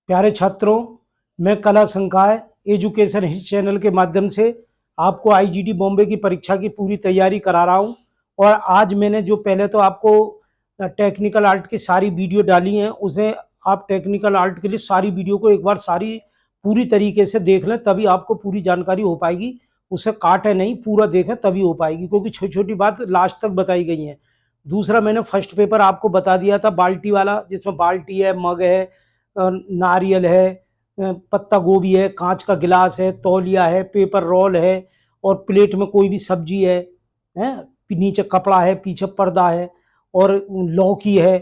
प्यारे छात्रों, मैं कला संकाय एजुकेशन हिस्ट चैनल के माध्यम से आपको आईजीडी बॉम्बे की परीक्षा की पूरी तैयारी करा रहा हूं। और आज मैंने जो पहले तो आपको टेक्निकल आर्ट की सारी वीडियो डाली हैं, उसमें आप टेक्निकल आर्ट के लिए सारी वीडियो को एक बार सारी पूरी तरीके से देख लें, तभी आपको पूरी जानकारी हो पाएगी। उसे काटे नहीं, पूरा देखें तभी हो पाएगी, क्योंकि छोटी छोटी बात लास्ट तक बताई गई है। दूसरा, मैंने फर्स्ट पेपर आपको बता दिया था बाल्टी वाला, जिसमें बाल्टी है, मग है, नारियल है, पत्ता गोभी है, कांच का गिलास है, तौलिया है, पेपर रोल है, और प्लेट में कोई भी सब्जी है, नीचे कपड़ा है, पीछे पर्दा है, और लौकी है।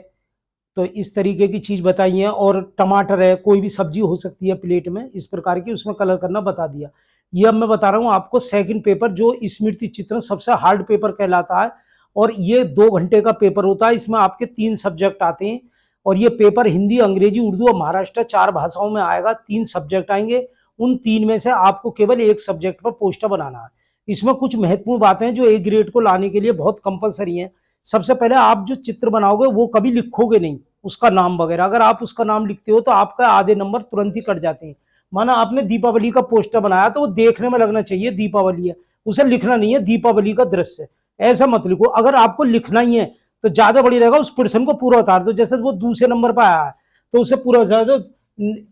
तो इस तरीके की चीज़ बताई है। और टमाटर है, कोई भी सब्जी हो सकती है प्लेट में, इस प्रकार की उसमें कलर करना बता दिया। ये अब मैं बता रहा हूँ आपको सेकंड पेपर, जो स्मृति चित्रण सबसे हार्ड पेपर कहलाता है। और ये 2 घंटे का पेपर होता है। इसमें आपके 3 सब्जेक्ट आते हैं। और ये पेपर हिंदी, अंग्रेजी, उर्दू और महाराष्ट्र 4 भाषाओं में आएगा। 3 सब्जेक्ट आएंगे। उन 3 में से आपको केवल एक सब्जेक्ट पर पोस्टर बनाना है। इसमें कुछ महत्वपूर्ण बातें हैं जो ए ग्रेड को लाने के लिए बहुत कंपलसरी हैं। सबसे पहले, आप जो चित्र बनाओगे वो कभी लिखोगे नहीं, उसका नाम वगैरह। अगर आप उसका नाम लिखते हो तो आपका आधे नंबर तुरंत ही कट जाते हैं। माना आपने दीपावली का पोस्टर बनाया, तो वो देखने में लगना चाहिए दीपावली है, उसे लिखना नहीं है दीपावली का दृश्य। ऐसा मत लिखो। अगर आपको लिखना ही है तो ज्यादा बड़ी रहेगा, उस पर्सन को पूरा उतार दो। जैसे वो दूसरे नंबर पर आया है तो उसे पूरा उतार दो।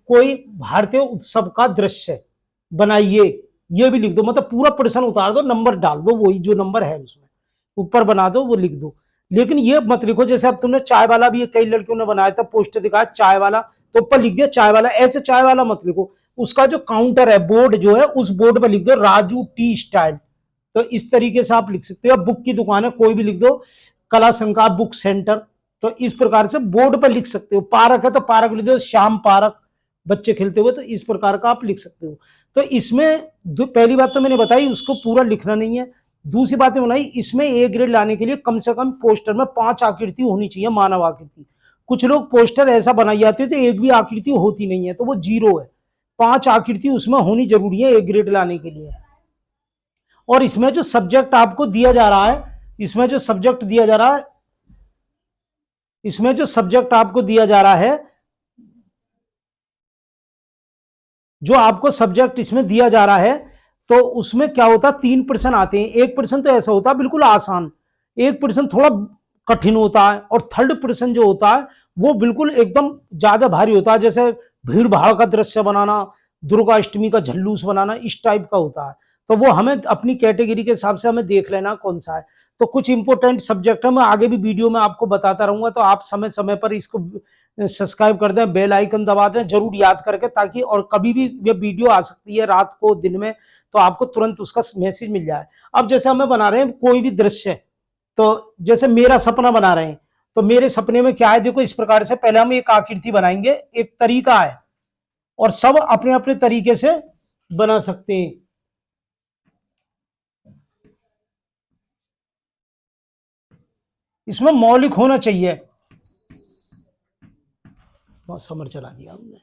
कोई भारतीय उत्सव का दृश्य बनाइए, ये भी लिख दो। मतलब पूरा पर्सन उतार दो, नंबर डाल दो, वही जो नंबर है उसमें ऊपर बना दो, वो लिख दो। लेकिन ये मत लिखो, जैसे अब तुमने चाय वाला भी कई लड़कियों ने बनाया था, पोस्टर दिखाया चाय वाला, तो ऊपर लिख दिया चाय वाला। ऐसे चाय वाला मत लिखो। उसका जो काउंटर है, बोर्ड जो है, उस बोर्ड पर लिख दो राजू टी स्टाइल। तो इस तरीके से आप लिख सकते हो। बुक की दुकान है, कोई भी लिख दो कला संकाय बुक सेंटर। तो इस प्रकार से बोर्ड पर लिख सकते हो। पार्क है तो पार्क लिख दो श्याम पार्क, बच्चे खेलते हुए। तो इस प्रकार का आप लिख सकते हो। तो इसमें पहली बात तो मैंने बताई, उसको पूरा लिखना नहीं है। दूसरी बात में बनाई, इसमें ए ग्रेड लाने के लिए कम से कम पोस्टर में 5 आकृति होनी चाहिए, मानव आकृति। कुछ लोग पोस्टर ऐसा बनाई जाती है तो एक भी आकृति होती नहीं है, तो वो जीरो है। 5 आकृति उसमें होनी जरूरी है ए ग्रेड लाने के लिए। और इसमें जो सब्जेक्ट आपको दिया जा रहा है, इसमें जो सब्जेक्ट दिया जा रहा है, इसमें जो सब्जेक्ट आपको दिया जा रहा है, जो आपको सब्जेक्ट इसमें दिया जा रहा है, तो उसमें क्या होता है, 3 प्रश्न आते हैं। एक प्रश्न तो ऐसा होता है बिल्कुल आसान, एक प्रश्न थोड़ा कठिन होता है, और थर्ड प्रश्न जो होता है वो बिल्कुल एकदम ज्यादा भारी होता है। जैसे भीड़ भाड़ का दृश्य बनाना, दुर्गा अष्टमी का झल्लूस बनाना, इस टाइप का होता है। तो वो हमें अपनी कैटेगरी के हिसाब से हमें देख लेना कौन सा है। तो कुछ इंपॉर्टेंट सब्जेक्ट है, मैं आगे भी वीडियो में आपको बताता रहूंगा। तो आप समय समय पर इसको सब्सक्राइब कर दें, बेल आइकन दबा दें जरूर याद करके, ताकि और कभी भी ये वीडियो आ सकती है रात को, दिन में, तो आपको तुरंत उसका मैसेज मिल जाए। अब जैसे हमें बना रहे हैं कोई भी दृश्य, तो जैसे मेरा सपना बना रहे हैं, तो मेरे सपने में क्या है, देखो इस प्रकार से पहले हम एक आकृति बनाएंगे। एक तरीका है, और सब अपने अपने तरीके से बना सकते हैं। इसमें मौलिक होना चाहिए। बहुत समर चला दिया हमने।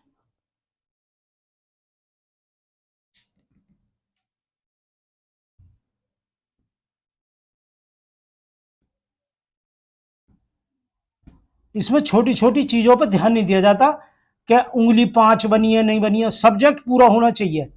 इसमें छोटी छोटी चीजों पर ध्यान नहीं दिया जाता, क्या उंगली 5 बनी है नहीं बनी है, सब्जेक्ट पूरा होना चाहिए।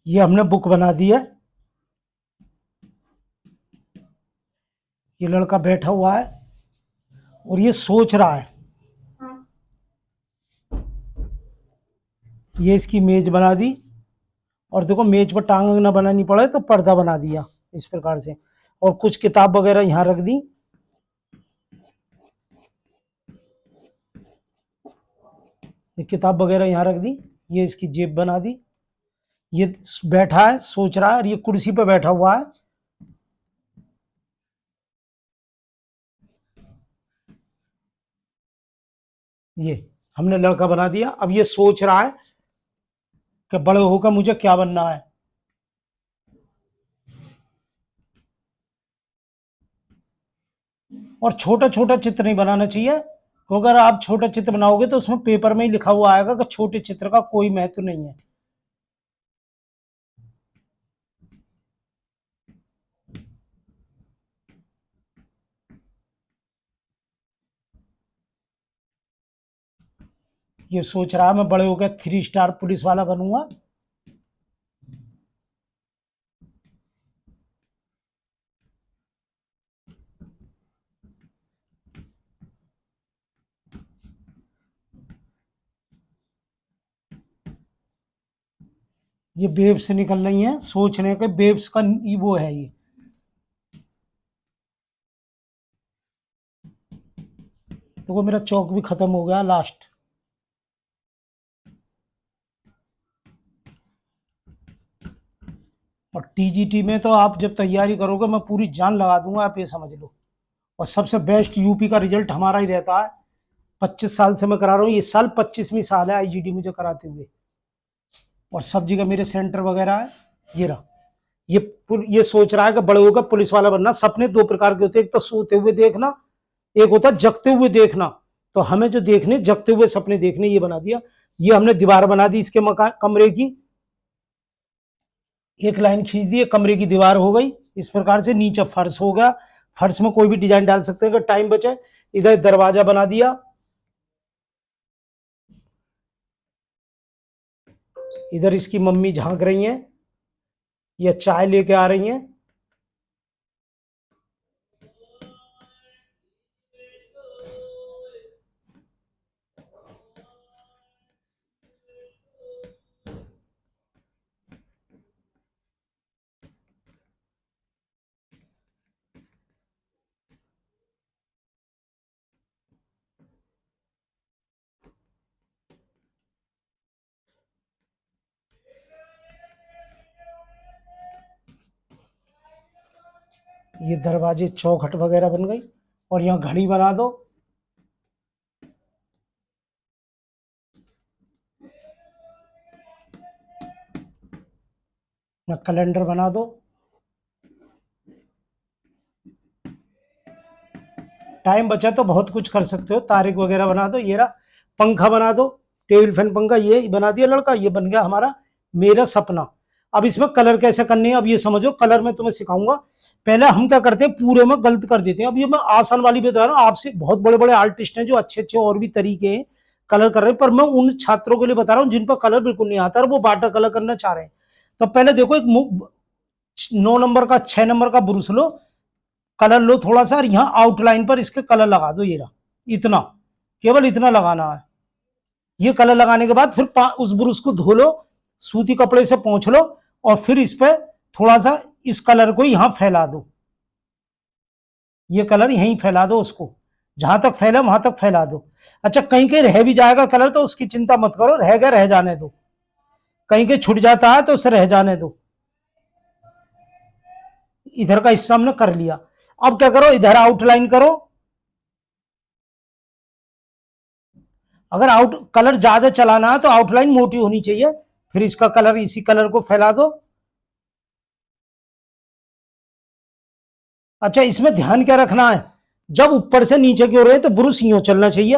ये हमने बुक बना दी है। ये लड़का बैठा हुआ है और ये सोच रहा है। ये इसकी मेज बना दी, और देखो मेज पर टांग ना बनानी पड़े तो पर्दा बना दिया इस प्रकार से। और कुछ किताब वगैरह यहाँ रख दी। ये किताब वगैरह यहाँ रख दी। ये इसकी जेब बना दी। ये बैठा है सोच रहा है और ये कुर्सी पे बैठा हुआ है। ये हमने लड़का बना दिया। अब ये सोच रहा है कि बड़े होकर मुझे क्या बनना है। और छोटा छोटा चित्र नहीं बनाना चाहिए, क्योंकि अगर आप छोटा चित्र बनाओगे तो उसमें पेपर में ही लिखा हुआ आएगा कि छोटे चित्र का कोई महत्व नहीं है। ये सोच रहा है मैं बड़े होकर 3 स्टार पुलिस वाला बनूंगा। ये वेव्स निकल रही हैं, सोचने के वेव्स का वो है ये। तो मेरा चौक भी खत्म हो गया लास्ट। और टीजीटी में तो आप जब तैयारी करोगे मैं पूरी जान लगा दूंगा, आप ये समझ लो। और सबसे बेस्ट यूपी का रिजल्ट हमारा ही रहता है। 25 साल से मैं करा रहा हूँ, इस साल 25वीं साल है आईजीडी मुझे कराते हुए। और सब जगह मेरे सेंटर वगैरह है। ये रहा। ये सोच रहा है कि बड़े होकर पुलिस वाला बनना। सपने दो प्रकार के होते हैं, एक तो सोते हुए देखना, एक होता है जगते हुए देखना। तो हमें जो देखने जगते हुए सपने देखने, ये बना दिया। ये हमने दीवार बना दी इसके मकान कमरे की। एक लाइन खींच दी, कमरे की दीवार हो गई इस प्रकार से। नीचे फर्श हो गया, फर्श में कोई भी डिजाइन डाल सकते हैं अगर टाइम बचे। इधर दरवाजा बना दिया। इधर इसकी मम्मी झांक रही हैं, या चाय लेके आ रही हैं। ये दरवाजे चौखट वगैरह बन गई। और यहाँ घड़ी बना दो। यहाँ कैलेंडर बना दो। टाइम बचा तो बहुत कुछ कर सकते हो, तारीख वगैरह बना दो। ये रहा। पंखा बना दो, टेबल फैन पंखा ये बना दिया लड़का। ये बन गया हमारा मेरा सपना। अब इसमें कलर कैसे करनी है अब ये समझो। कलर मैं तुम्हें सिखाऊंगा। पहले हम क्या करते हैं, पूरे में गलत कर देते हैं। अब ये मैं आसान वाली बता रहा हूँ। आपसे बहुत बड़े बड़े आर्टिस्ट हैं जो अच्छे अच्छे और भी तरीके हैं कलर कर रहे हैं, पर मैं उन छात्रों के लिए बता रहा हूँ जिन पर कलर बिल्कुल नहीं आता और वो वाटर कलर करना चाह रहे हैं। तो पहले देखो, एक 9 नंबर का 6 नंबर का ब्रश लो, कलर लो थोड़ा सा, और यहाँ आउटलाइन पर इसके कलर लगा दो। ये रहा, इतना, केवल इतना लगाना है। ये कलर लगाने के बाद फिर उस ब्रश को धो लो, सूती कपड़े से पोंछ लो, और फिर इस पे थोड़ा सा इस कलर को यहाँ फैला दो। ये कलर यहीं फैला दो, उसको जहां तक फैला वहां तक फैला दो। अच्छा, कहीं कहीं रह भी जाएगा कलर तो उसकी चिंता मत करो, रह गया रह जाने दो। कहीं कहीं छूट जाता है तो उसे रह जाने दो। इधर का हिस्सा हमने कर लिया। अब क्या करो, इधर आउटलाइन करो। अगर आउट कलर ज्यादा चलाना है तो आउटलाइन मोटी होनी चाहिए। फिर इसका कलर, इसी कलर को फैला दो। अच्छा, इसमें ध्यान क्या रखना है, जब ऊपर से नीचे की ओर है तो ब्रश यूं चलना चाहिए,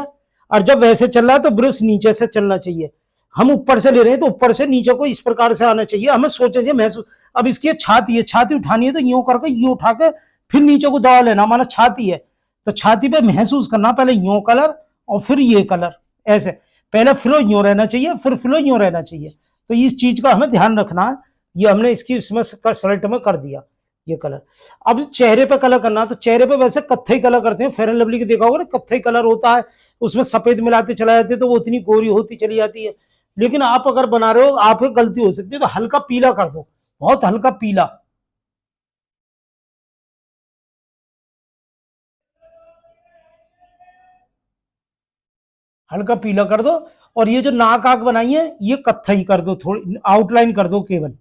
और जब वैसे चल रहा है तो ब्रश नीचे से चलना चाहिए। हम ऊपर से ले रहे हैं तो ऊपर से नीचे को इस प्रकार से आना चाहिए। हमें सोचेंगे महसूस। अब इसकी छाती है, छाती उठानी है तो यूं करके यूं उठा के फिर नीचे को दबा लेना, माना छाती है तो छाती पे महसूस करना, पहले यूं कलर और फिर ये कलर, ऐसे। पहले फ्लो यूं रहना चाहिए, फिर फ्लो यूं रहना चाहिए। तो इस चीज का हमें ध्यान रखना है। ये हमने इसकी इसमें शर्ट में कर दिया ये कलर। अब चेहरे पे कलर करना, तो चेहरे पे वैसे कत्थई कलर करते हैं। फेयर एंड लवली के देखा होगा ना, कत्थई कलर होता है, उसमें सफेद मिलाते चला जाते हैं तो वो उतनी गोरी होती चली जाती है। लेकिन आप अगर बना रहे हो, आप गलती हो सकती है, तो हल्का पीला कर दो, बहुत हल्का पीला। हल्का पीला कर दो। और ये जो नाक आंख बनाई है, ये कत्थई कर दो, थोड़ी आउटलाइन कर दो केवल।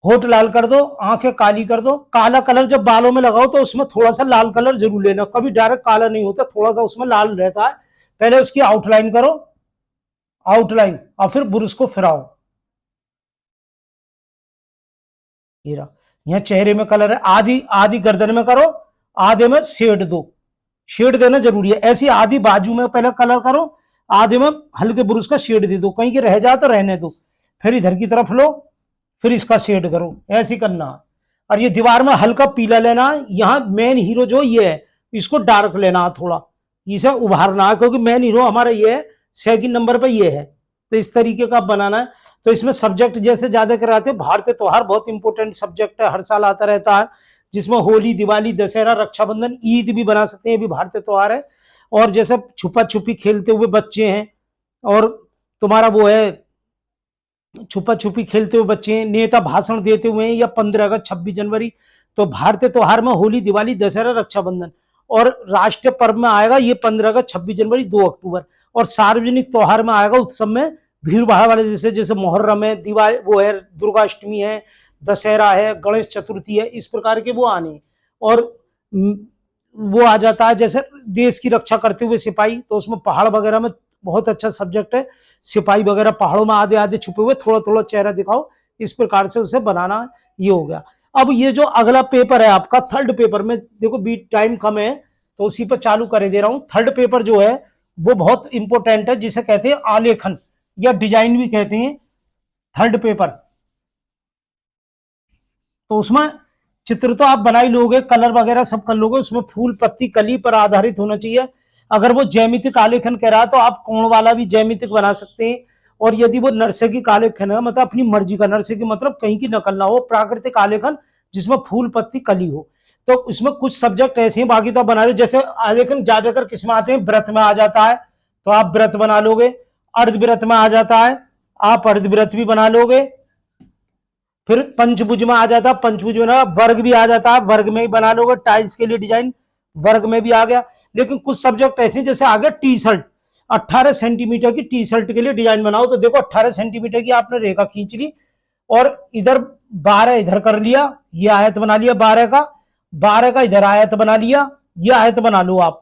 होठ लाल कर दो, आंखें काली कर दो। काला कलर जब बालों में लगाओ तो उसमें थोड़ा सा लाल कलर जरूर लेना, कभी डायरेक्ट काला नहीं होता, थोड़ा सा उसमें लाल रहता है। पहले उसकी आउटलाइन करो, आउटलाइन, और फिर ब्रश को फिराओ। ये रहा। यहाँ चेहरे में कलर है, आधी आधी गर्दन में करो, आधे में शेड दो। शेड देना जरूरी है। ऐसी आधी बाजू में पहले कलर करो, आधे में हल्के ब्रश का शेड दे दो, कहीं के रह जाए तो रहने दो। फिर इधर की तरफ लो, फिर इसका शेड करो, ऐसे करना है। और ये दीवार में हल्का पीला लेना है। यहाँ मेन हीरो जो ये है, इसको डार्क लेना है थोड़ा, इसे उभारना है, क्योंकि मेन हीरो हमारा ये है, सेकंड नंबर पे ये है। तो इस तरीके का बनाना है। तो इसमें सब्जेक्ट जैसे ज्यादा कराते हैं, भारतीय त्योहार बहुत इंपॉर्टेंट सब्जेक्ट है, हर साल आता रहता है, जिसमें होली, दिवाली, दशहरा, रक्षाबंधन, ईद भी बना सकते हैं, ये भी भारतीय त्योहार है। और जैसे छुपा छुपी खेलते हुए बच्चे हैं, और तुम्हारा वो है, छुपा छुपी खेलते हुए बच्चे हैं, नेता भाषण देते हुए हैं, या 15 अगस्त, 26 जनवरी। तो भारतीय त्योहार में होली, दिवाली, दशहरा, रक्षाबंधन, और राष्ट्रीय पर्व में आएगा ये 15 अगस्त, 26 जनवरी, 2 अक्टूबर। और सार्वजनिक त्योहार में आएगा उत्सव में भीड़ भाड़ वाले, जैसे जैसे मुहर्रम है, दिवाली वो है, दुर्गाष्टमी है, दशहरा है, गणेश चतुर्थी है, इस प्रकार के वो आने। और वो आ जाता है जैसे देश की रक्षा करते हुए सिपाही, तो उसमें पहाड़ वगैरह में बहुत अच्छा सब्जेक्ट है। सिपाही वगैरह पहाड़ों में आधे आधे छुपे हुए, थोड़ा थोड़ा चेहरा दिखाओ, इस प्रकार से उसे बनाना। ये हो गया। अब ये जो अगला पेपर है आपका, थर्ड पेपर में देखो बीट टाइम कम है, तो उसी पर चालू कर दे रहा हूं। थर्ड पेपर जो है वो बहुत इंपॉर्टेंट है, जिसे कहते हैं आलेखन या डिजाइन भी कहते हैं, थर्ड पेपर। तो उसमें चित्र तो आप बना ही लोगे, कलर वगैरह सब कर लोगे, उसमें फूल पत्ती कली पर आधारित होना चाहिए। अगर वो जैमितिक आलेखन कह रहा है, तो आप कोण वाला भी जैमितिक बना सकते हैं। और यदि वो नर्सगिक आलेखन है, मतलब अपनी मर्जी का, नर्सगिक मतलब कहीं की नकल ना हो, प्राकृतिक आलेखन जिसमें फूल पत्ती कली हो, तो उसमें कुछ सब्जेक्ट ऐसे हैं, बाकी तो आप बना रहे हो। जैसे आलेखन ज्यादातर किसमें आते हैं, व्रत में आ जाता है, तो आप व्रत बना लोगे। अर्धव्रत में आ जाता है, आप अर्धव्रत भी बना लोगे। फिर पंचभुज में आ जाता है, पंचभुज में वर्ग भी आ जाता है, वर्ग में ही बना लोगे। टाइल्स के लिए डिजाइन वर्ग में भी आ गया। लेकिन कुछ सब्जेक्ट ऐसे जैसे आ गया टी शर्ट, 18 सेंटीमीटर की टी शर्ट के लिए डिजाइन बनाओ, तो देखो 18 सेंटीमीटर की आपने रेखा खींच ली, और इधर 12 इधर कर लिया, ये आयत बना लिया 12 का इधर आयत बना लिया, ये आयत बना लो आप।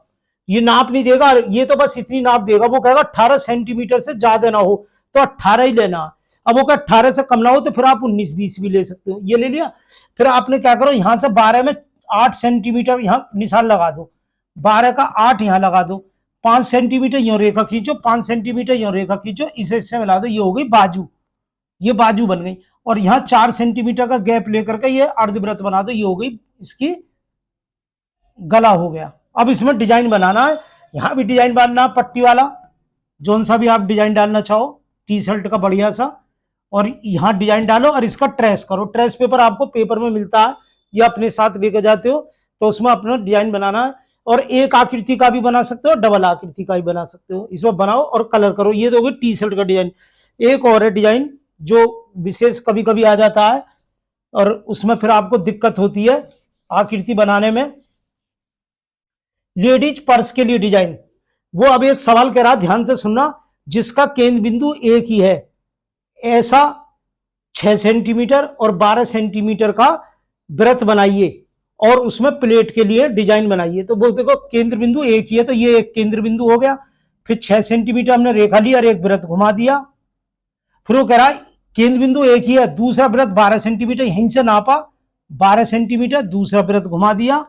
ये नाप नहीं देगा, ये तो बस इतनी नाप देगा, वो कहेगा 18 सेंटीमीटर से ज्यादा ना हो, तो 18 ही लेना। अब वो 18 से कम ना हो, तो फिर आप 19-20 भी ले सकते हो। ये ले लिया। फिर आपने क्या करो, यहां से 12 में 8 सेंटीमीटर यहां निशान लगा दो, 12 का 8 यहां लगा दो, 5 सेंटीमीटर यो रेखा खींचो, 5 सेंटीमीटर यो रेखा खींचो, इसे इससे मिला दो, ये हो गई बाजू, ये बाजू बन गई। और यहाँ 4 सेंटीमीटर का गैप लेकर के ये अर्धव्रत बना दो, ये हो गई इसकी गला हो गया। अब इसमें डिजाइन बनाना है, यहाँ भी डिजाइन बनाना, पट्टी वाला जोन सा भी आप डिजाइन डालना चाहो, टी शर्ट का बढ़िया सा, और यहाँ डिजाइन डालो और इसका ट्रेस करो। ट्रेस पेपर आपको पेपर में मिलता है, या अपने साथ लेकर जाते हो, तो उसमें अपना डिजाइन बनाना है। और एक आकृति का भी बना सकते हो, डबल आकृति का भी बना सकते हो, इसमें बनाओ और कलर करो। ये तो होगी टी शर्ट का डिजाइन। एक और है डिजाइन जो विशेष कभी कभी आ जाता है, और उसमें फिर आपको दिक्कत होती है आकृति बनाने में, लेडीज पर्स के लिए डिजाइन। वो अब एक सवाल कह रहा, ध्यान से सुनना, जिसका केंद्र बिंदु एक ही है, ऐसा 6 सेंटीमीटर और 12 सेंटीमीटर का वृत्त बनाइए, और उसमें प्लेट के लिए डिजाइन बनाइए। तो बोलते देखो केंद्र बिंदु एक ही है, तो ये एक केंद्र बिंदु हो गया। फिर 6 सेंटीमीटर हमने रेखा लिया और एक वृत्त घुमा दिया। फिर वो कह रहा है केंद्र बिंदु एक ही है, दूसरा वृत्त 12 सेंटीमीटर, यहीं से नापा 12 सेंटीमीटर, दूसरा वृत्त घुमा दिया,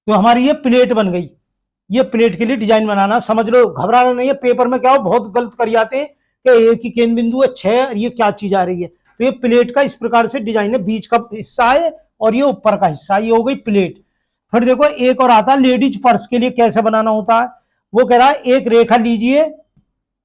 तो हमारी ये प्लेट बन गई। ये प्लेट के लिए डिजाइन बनाना, समझ लो, घबराना नहीं है। पेपर में क्या हो, बहुत गलत कर जाते हैं कि एक ही केंद्र बिंदु है, 6, ये क्या चीज आ रही है। तो ये प्लेट का इस प्रकार से डिजाइन है, बीच का हिस्सा है और ये ऊपर का हिस्सा, ये हो गई प्लेट। फिर देखो एक और आता है लेडीज पर्स के लिए कैसे बनाना होता है। वो कह रहा है एक रेखा लीजिए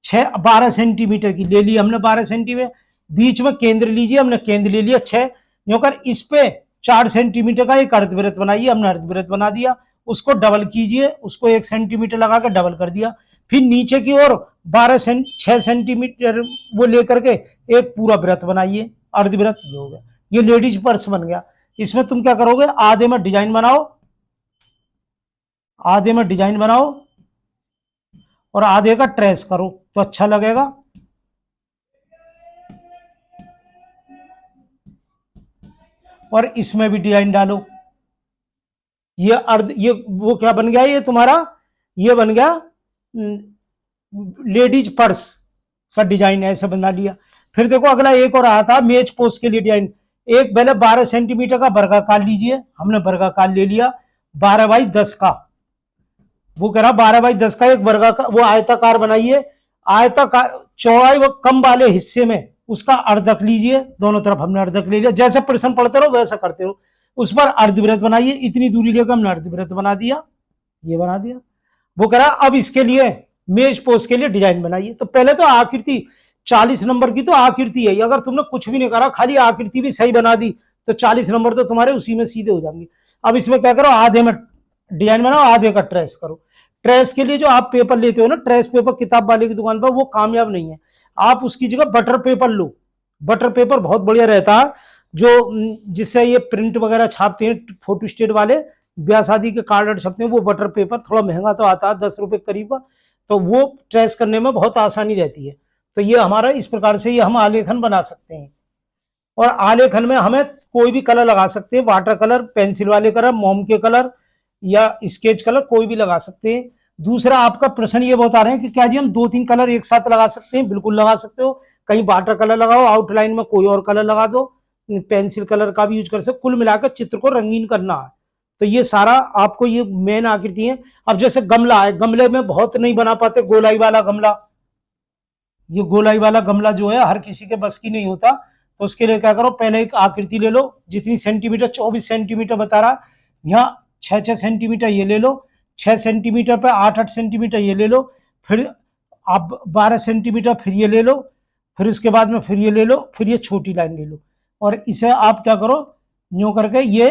12 सेंटीमीटर की, ले ली हमने 12 सेंटीमीटर, बीच में केंद्र लीजिए, हमने केंद्र ले लिया 6, यूं इस पे 4 सेंटीमीटर का एक अर्धवृत्त बनाइए, हमने अर्धवृत्त बना दिया। उसको डबल कीजिए, उसको 1 सेंटीमीटर लगा कर डबल कर दिया। फिर नीचे की ओर 6 सेंटीमीटर वो लेकर के एक पूरा व्रत बनाइए, अर्धव्रत। ये हो गया, ये लेडीज पर्स बन गया। इसमें तुम क्या करोगे, आधे में डिजाइन बनाओ, आधे में डिजाइन बनाओ और आधे का ट्रेस करो तो अच्छा लगेगा। और इसमें भी डिजाइन डालो। ये वो क्या बन गया, ये तुम्हारा ये बन गया लेडीज पर्स का डिजाइन, ऐसे बना लिया। फिर देखो अगला एक और आया था मेज पोस्ट के लिए डिजाइन। एक पहले 12 सेंटीमीटर का वर्गाकार लीजिए, हमने वर्गाकार ले लिया 12x10 का। वो कह रहा 12x10 का एक वर्गाकार, वो आयताकार बनाइए। आयताकार चौड़ाई वो कम वाले हिस्से में उसका अर्धक लीजिए, दोनों तरफ हमने अर्धक ले लिया। जैसे प्रश्न पढ़ते रहो वैसा करते रहो। उस पर अर्धवृत्त बनाइए, इतनी दूरी लेकर हमने अर्धवृत्त बना दिया, ये बना दिया। वो कह रहा अब इसके लिए मेज पोस्ट के लिए डिजाइन बनाइए। तो पहले तो आकृति 40 नंबर की तो आकृति है, अगर तुमने कुछ भी नहीं करा खाली आकृति भी सही बना दी तो 40 नंबर तो तुम्हारे उसी में सीधे हो जाएंगे। अब इसमें क्या करो, आधे में डिजाइन बनाओ, आधे का ट्रेस करो। ट्रेस के लिए जो आप पेपर लेते हो ना, ट्रेस पेपर किताब वाले की दुकान पर, वो कामयाब नहीं है। आप उसकी जगह बटर पेपर लो, बटर पेपर बहुत बढ़िया रहता है, जो जिससे ये प्रिंट वगैरह छापते हैं फोटो स्टेट वाले, ब्याह शादी के कार्ड छपते हैं, वो बटर पेपर थोड़ा महंगा तो आता है, 10 रुपए करीब, तो वो ट्रेस करने में बहुत आसानी रहती है। तो ये हमारा इस प्रकार से ये हम आलेखन बना सकते हैं। और आलेखन में हमें कोई भी कलर लगा सकते हैं, वाटर कलर, पेंसिल वाले कलर, मोम के कलर या स्केच कलर, कोई भी लगा सकते हैं। दूसरा आपका प्रश्न ये बता रहे हैं कि क्या जी हम 2-3 कलर एक साथ लगा सकते हैं? बिल्कुल लगा सकते हो। कहीं वाटर कलर लगाओ, आउटलाइन में कोई और कलर लगा दो, पेंसिल कलर का भी यूज कर सकते। कुल मिलाकर चित्र को रंगीन करना है। तो ये सारा आपको ये मेन आकृति है। अब जैसे गमला है, गमले में बहुत नहीं बना पाते गोलाई वाला गमला, ये गोलाई वाला गमला जो है हर किसी के बस की नहीं होता। तो उसके लिए क्या करो, पहले एक आकृति ले लो, जितनी सेंटीमीटर, 24 सेंटीमीटर बता रहा, यहाँ 6-6 सेंटीमीटर ये ले लो, 6 सेंटीमीटर पे 8-8 सेंटीमीटर ये ले लो, फिर आप 12 सेंटीमीटर फिर ये ले लो, फिर उसके बाद में फिर ये ले लो, फिर ये छोटी लाइन ले लो। और इसे आप क्या करो, यूं करके ये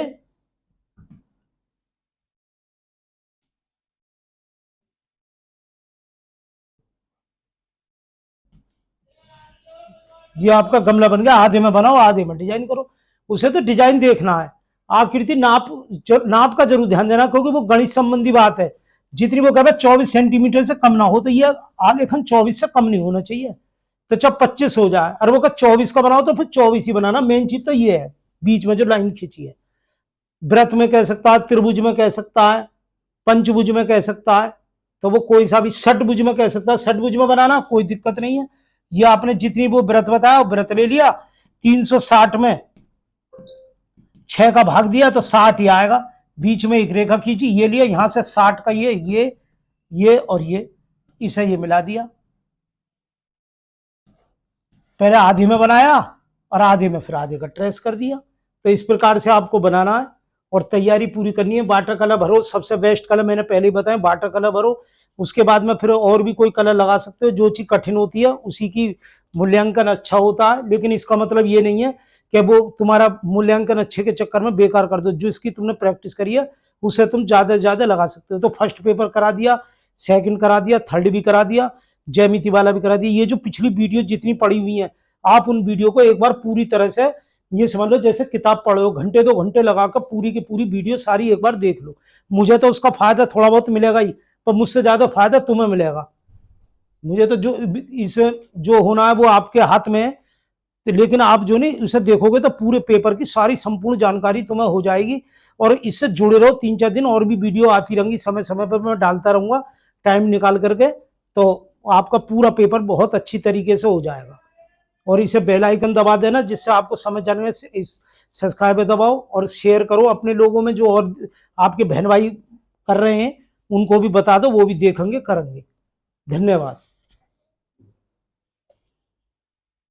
आपका गमला बन गया। आधे में बनाओ, आधे में डिजाइन करो। उसे तो डिजाइन देखना है, आकृति नाप का जरूर ध्यान देना, क्योंकि वो गणित संबंधी बात है। जितनी वो कहता है 24 सेंटीमीटर से कम ना हो, तो ये आलेखन 24 से कम नहीं होना चाहिए। तो जब 25 हो जाए और वो 24 का बनाओ तो फिर 24 ही बनाना। मेन चीज तो ये है, बीच में जो लाइन खींची है। व्रत में कह सकता है, त्रिभुज में कह सकता है, पंचभुज में कह सकता है, तो वो कोई सा भी, षटभुज में कह सकता है, षटभुज में बनाना कोई दिक्कत नहीं है। ये आपने जितनी वो व्रत बताया व्रत ले लिया, 360 में 6 का भाग दिया तो 60 ही आएगा। बीच में एक रेखा खींची, ये लिया, यहां से 60 का ये और ये, इसे ये मिला दिया। पहले आधे में बनाया और आधे में फिर आधे का ट्रेस कर दिया। तो इस प्रकार से आपको बनाना है और तैयारी पूरी करनी है। वाटर कलर भरो, सबसे बेस्ट कलर मैंने पहले ही बताया, वाटर कलर भरो। उसके बाद में फिर और भी कोई कलर लगा सकते हो, जो चीज कठिन होती है उसी की मूल्यांकन अच्छा होता है। लेकिन इसका मतलब ये नहीं है कि वो तुम्हारा मूल्यांकन अच्छे के चक्कर में बेकार कर दो। जो इसकी तुमने प्रैक्टिस करी है उसे तुम ज्यादा से ज्यादा लगा सकते हो। तो फर्स्ट पेपर करा दिया, सेकंड करा दिया, थर्ड भी करा दिया, ज्यामिति वाला भी करा दिया। ये जो पिछली वीडियो जितनी पड़ी हुई है, आप उन वीडियो को एक बार पूरी तरह से ये समझ लो जैसे किताब पढ़ो हो, घंटे 2 घंटे लगाकर पूरी की पूरी वीडियो सारी एक बार देख लो। मुझे तो उसका फायदा थोड़ा बहुत मिलेगा ही, पर मुझसे ज्यादा फायदा तुम्हें मिलेगा। मुझे तो जो इसे जो होना है वो आपके हाथ में है, तो लेकिन आप जो नहीं उसे देखोगे तो पूरे पेपर की सारी संपूर्ण जानकारी तुम्हें हो जाएगी। और इससे जुड़े रहो, 3-4 दिन और भी वीडियो आती रहेंगी, समय समय पर मैं डालता रहूंगा टाइम निकाल करके। तो आपका पूरा पेपर बहुत अच्छी तरीके से हो जाएगा। और इसे बेल आइकन दबा देना, जिससे आपको समझ जाने में, इस सब्सक्राइब दबाओ और शेयर करो अपने लोगों में, जो और आपके बहन भाई कर रहे हैं उनको भी बता दो, वो भी देखेंगे करेंगे। धन्यवाद।